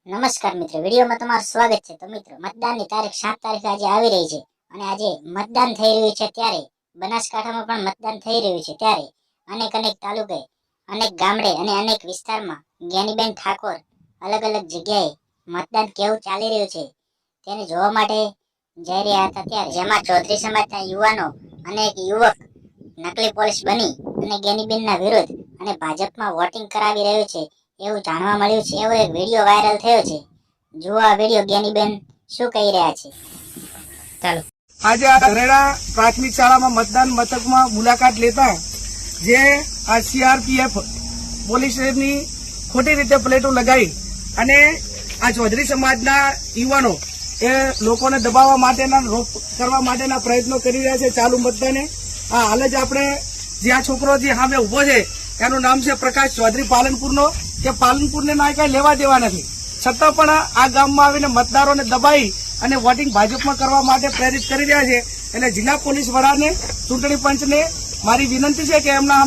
નમસ્કાર મિત્રો, વિડીયોમાં તમારું સ્વાગત છે। તો મિત્રો, મતદાનની તારીખ 7 તારીખે આજે આવી રહી છે અને આજે મતદાન થઈ રહ્યું છે ત્યારે બનાસકાંઠામાં પણ મતદાન થઈ રહ્યું છે ત્યારે અનેક તાલુકે, અનેક ગામડે અને અનેક વિસ્તારમાં જ્ઞાનીબેન ઠાકોર અલગ અલગ જગ્યાએ મતદાન કેવું ચાલી રહ્યું છે તેને જોવા માટે જઈ રહ્યા હતા ત્યારે જેમાં ચૌધરી સમાજના યુવાનો અને એક યુવક નકલી પોલીસ બની અને જ્ઞાનીબેનના વિરુદ્ધ અને ભાજપમાં વોટિંગ કરાવી રહ્યું છે એવું જાણવા મળ્યું છે। એવો એક વિડીયો વાયરલ થયો છે। જુઓ આ વિડીયો, જ્ઞાનીબેન શું કહી રહ્યા છે। ચાલો। આજે આ ધરેડા પ્રાથમિક શાળામાં મતદાન મથકમાં મુલાકાત લેતા જે આ સીઆરપીએફ પોલીસની ખોટી રીતે પ્લેટો લગાવી અને આ ચૌધરી સમાજના યુવાનો એ લોકોને દબાવવા માટેના રોક કરવા માટેના પ્રયત્નો કરી રહ્યા છે ચાલુ મતદાને। આ હાલ જ આપણે જે આ છોકરો જે સામે ઉભો છે એનું નામ છે પ્રકાશ ચૌધરી પાલનપુરનો, કે પાલનપુરને ના કઈ લેવા દેવા નથી, છતાં પણ આ ગામમાં આવીને મતદારોને દબાઈ અને વોટિંગ ભાજપમાં કરવા માટે પ્રેરિત કરી રહ્યા છે। એટલે જિલ્લા પોલીસ વડાને, ચૂંટણી પંચને મારી વિનંતી છે કે એમના